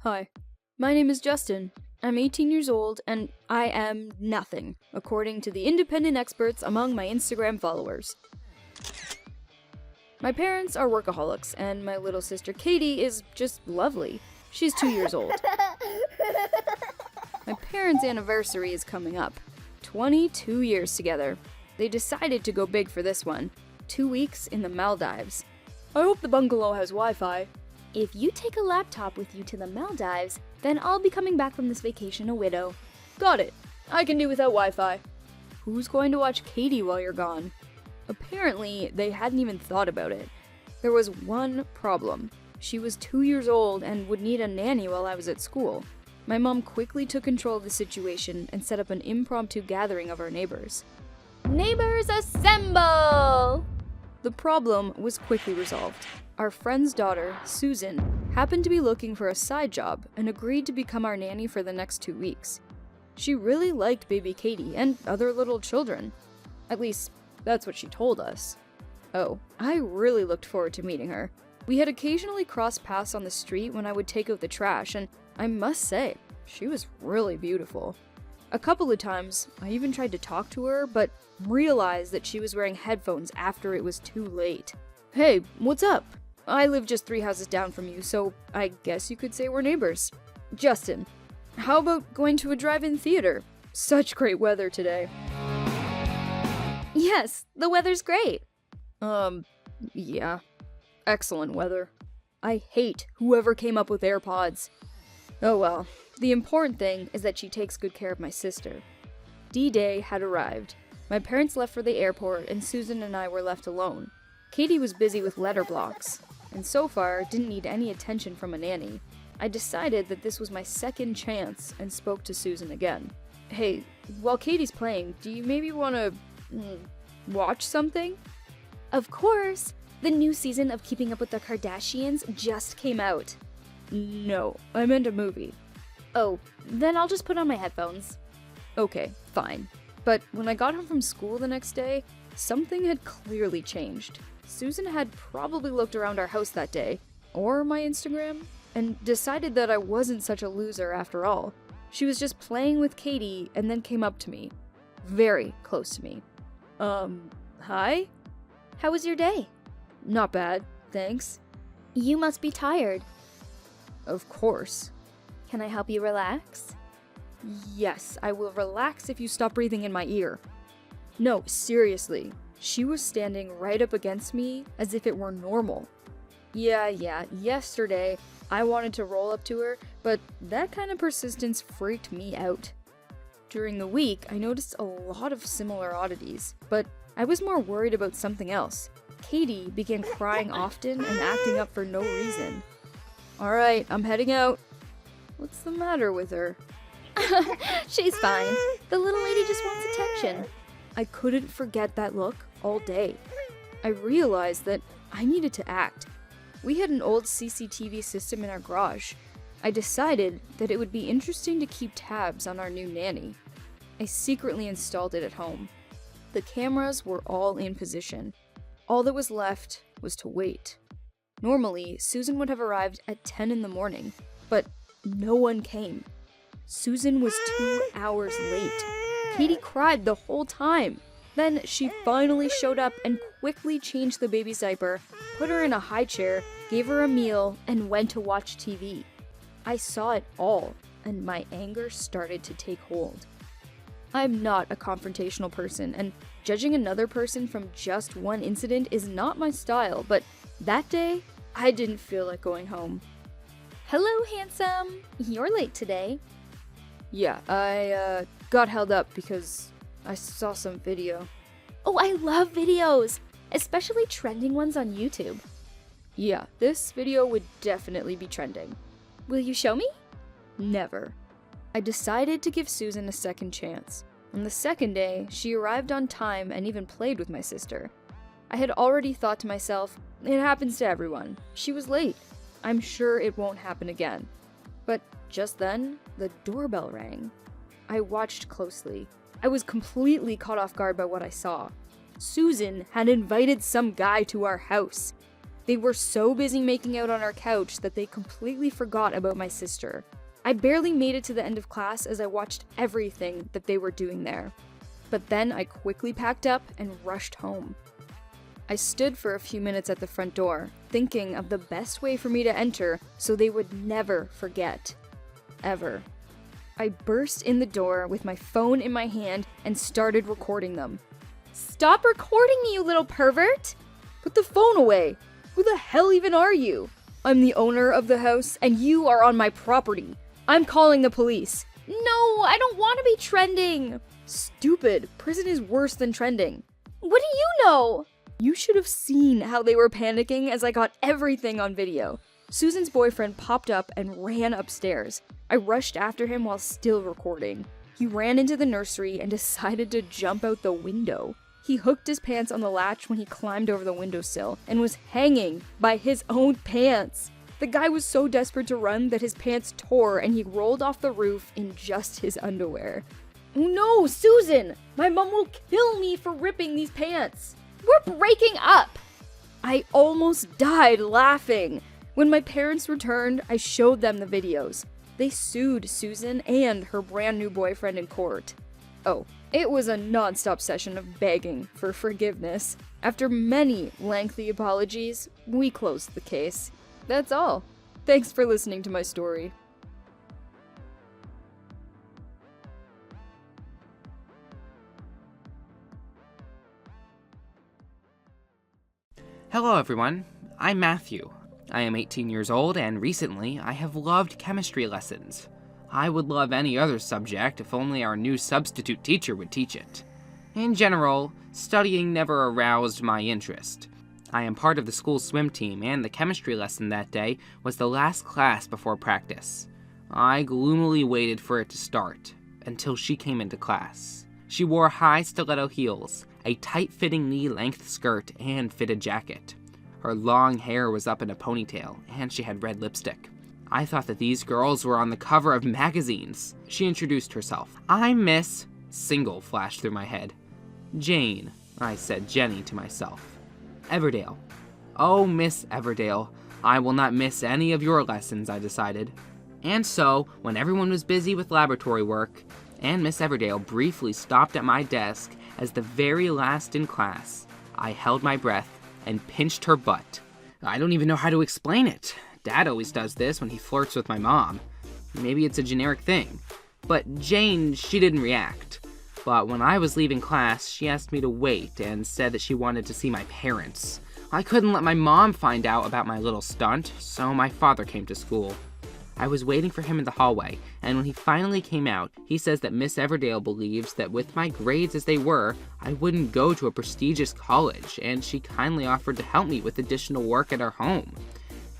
Hi, my name is Justin. I'm 18 years old, and I am nothing, according to the independent experts among my Instagram followers. My parents are workaholics, and my little sister Katie is just lovely. She's 2 years old. My parents' anniversary is coming up. 22 years together. They decided to go big for this one. 2 weeks in the Maldives. I hope the bungalow has Wi-Fi. If you take a laptop with you to the Maldives, then I'll be coming back from this vacation a widow. Got it. I can do without Wi-Fi. Who's going to watch Katie while you're gone? Apparently, they hadn't even thought about it. There was one problem. She was 2 years old and would need a nanny while I was at school. My mom quickly took control of the situation and set up an impromptu gathering of our neighbors. Neighbors assemble! The problem was quickly resolved. Our friend's daughter, Susan, happened to be looking for a side job and agreed to become our nanny for the next 2 weeks. She really liked baby Katie and other little children. At least, that's what she told us. Oh, I really looked forward to meeting her. We had occasionally crossed paths on the street when I would take out the trash, and I must say, she was really beautiful. A couple of times, I even tried to talk to her, but realized that she was wearing headphones after it was too late. Hey, what's up? I live just 3 houses down from you, so I guess you could say we're neighbors. Justin, how about going to a drive-in theater? Such great weather today. Yes, the weather's great. Yeah. Excellent weather. I hate whoever came up with AirPods. Oh well, the important thing is that she takes good care of my sister. D-Day had arrived. My parents left for the airport and Susan and I were left alone. Katie was busy with letter blocks, and so far didn't need any attention from a nanny. I decided that this was my second chance and spoke to Susan again. Hey, while Katie's playing, do you maybe want to watch something? Of course! The new season of Keeping Up with the Kardashians just came out. No, I meant a movie. Oh, then I'll just put on my headphones. Okay, fine. But when I got home from school the next day, something had clearly changed. Susan had probably looked around our house that day, or my Instagram, and decided that I wasn't such a loser after all. She was just playing with Katie and then came up to me. Very close to me. Hi? How was your day? Not bad, thanks. You must be tired. Of course. Can I help you relax? Yes, I will relax if you stop breathing in my ear. No, seriously. She was standing right up against me as if it were normal. Yeah, yesterday I wanted to roll up to her, but that kind of persistence freaked me out. During the week, I noticed a lot of similar oddities, but I was more worried about something else. Katie began crying often and acting up for no reason. Alright, I'm heading out. What's the matter with her? She's fine. The little lady just wants attention. I couldn't forget that look all day. I realized that I needed to act. We had an old CCTV system in our garage. I decided that it would be interesting to keep tabs on our new nanny. I secretly installed it at home. The cameras were all in position. All that was left was to wait. Normally, Susan would have arrived at 10 in the morning, but no one came. Susan was 2 hours late. Katie cried the whole time. Then she finally showed up and quickly changed the baby's diaper, put her in a high chair, gave her a meal, and went to watch TV. I saw it all, and my anger started to take hold. I'm not a confrontational person, and judging another person from just one incident is not my style, but that day, I didn't feel like going home. Hello, handsome. You're late today. Yeah, I got held up because I saw some video. Oh, I love videos, especially trending ones on YouTube. Yeah, this video would definitely be trending. Will you show me? Never. I decided to give Susan a second chance. On the second day, she arrived on time and even played with my sister. I had already thought to myself, it happens to everyone. She was late. I'm sure it won't happen again. But just then, the doorbell rang. I watched closely. I was completely caught off guard by what I saw. Susan had invited some guy to our house. They were so busy making out on our couch that they completely forgot about my sister. I barely made it to the end of class as I watched everything that they were doing there. But then I quickly packed up and rushed home. I stood for a few minutes at the front door, thinking of the best way for me to enter so they would never forget. Ever. I burst in the door with my phone in my hand and started recording them. Stop recording me, you little pervert! Put the phone away! Who the hell even are you? I'm the owner of the house and you are on my property. I'm calling the police. No, I don't want to be trending! Stupid. Prison is worse than trending. What do you know? You should have seen how they were panicking as I got everything on video. Susan's boyfriend popped up and ran upstairs. I rushed after him while still recording. He ran into the nursery and decided to jump out the window. He hooked his pants on the latch when he climbed over the windowsill and was hanging by his own pants. The guy was so desperate to run that his pants tore and he rolled off the roof in just his underwear. Oh no, Susan! My mom will kill me for ripping these pants! We're breaking up! I almost died laughing. When my parents returned, I showed them the videos. They sued Susan and her brand new boyfriend in court. Oh, it was a non-stop session of begging for forgiveness. After many lengthy apologies, we closed the case. That's all. Thanks for listening to my story. Hello everyone, I'm Matthew. I am 18 years old and recently I have loved chemistry lessons. I would love any other subject if only our new substitute teacher would teach it. In general, studying never aroused my interest. I am part of the school swim team and the chemistry lesson that day was the last class before practice. I gloomily waited for it to start until she came into class. She wore high stiletto heels, a tight-fitting knee-length skirt, and fitted jacket. Her long hair was up in a ponytail, and she had red lipstick. I thought that these girls were on the cover of magazines. She introduced herself. "I'm Miss..." Single flashed through my head. "Jane," I said Jenny to myself. "Everdale." "Oh, Miss Everdale, I will not miss any of your lessons," I decided. And so, when everyone was busy with laboratory work, and Miss Everdale briefly stopped at my desk as the very last in class, I held my breath and pinched her butt. I don't even know how to explain it. Dad always does this when he flirts with my mom. Maybe it's a generic thing. But Jane, she didn't react. But when I was leaving class, she asked me to wait and said that she wanted to see my parents. I couldn't let my mom find out about my little stunt, so my father came to school. I was waiting for him in the hallway, and when he finally came out, he says that Miss Everdale believes that with my grades as they were, I wouldn't go to a prestigious college, and she kindly offered to help me with additional work at her home.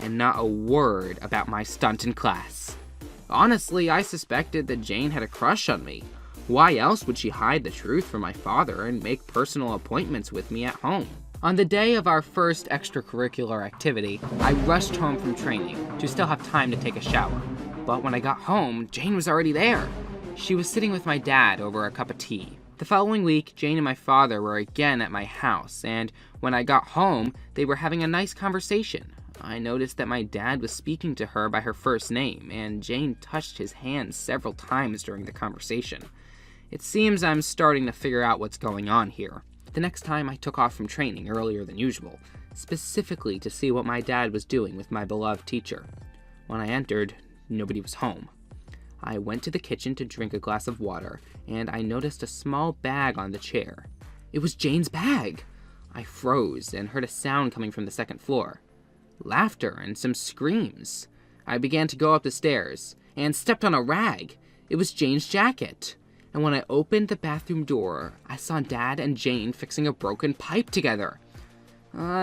And not a word about my stunt in class. Honestly, I suspected that Jane had a crush on me. Why else would she hide the truth from my father and make personal appointments with me at home? On the day of our first extracurricular activity, I rushed home from training to still have time to take a shower. But when I got home, Jane was already there. She was sitting with my dad over a cup of tea. The following week, Jane and my father were again at my house, and when I got home, they were having a nice conversation. I noticed that my dad was speaking to her by her first name, and Jane touched his hand several times during the conversation. It seems I'm starting to figure out what's going on here. The next time I took off from training earlier than usual, specifically to see what my dad was doing with my beloved teacher. When I entered, nobody was home. I went to the kitchen to drink a glass of water, and I noticed a small bag on the chair. It was Jane's bag! I froze and heard a sound coming from the second floor. Laughter and some screams. I began to go up the stairs, and stepped on a rag. It was Jane's jacket. And when I opened the bathroom door, I saw Dad and Jane fixing a broken pipe together.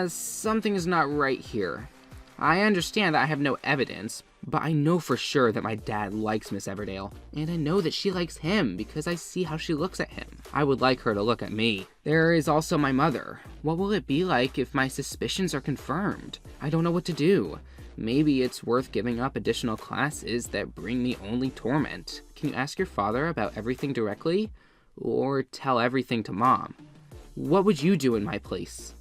Something is not right here. I understand that I have no evidence, but I know for sure that my dad likes Miss Everdale, and I know that she likes him because I see how she looks at him. I would like her to look at me. There is also my mother. What will it be like if my suspicions are confirmed? I don't know what to do. Maybe it's worth giving up additional classes that bring me only torment. Can you ask your father about everything directly? Or tell everything to Mom? What would you do in my place?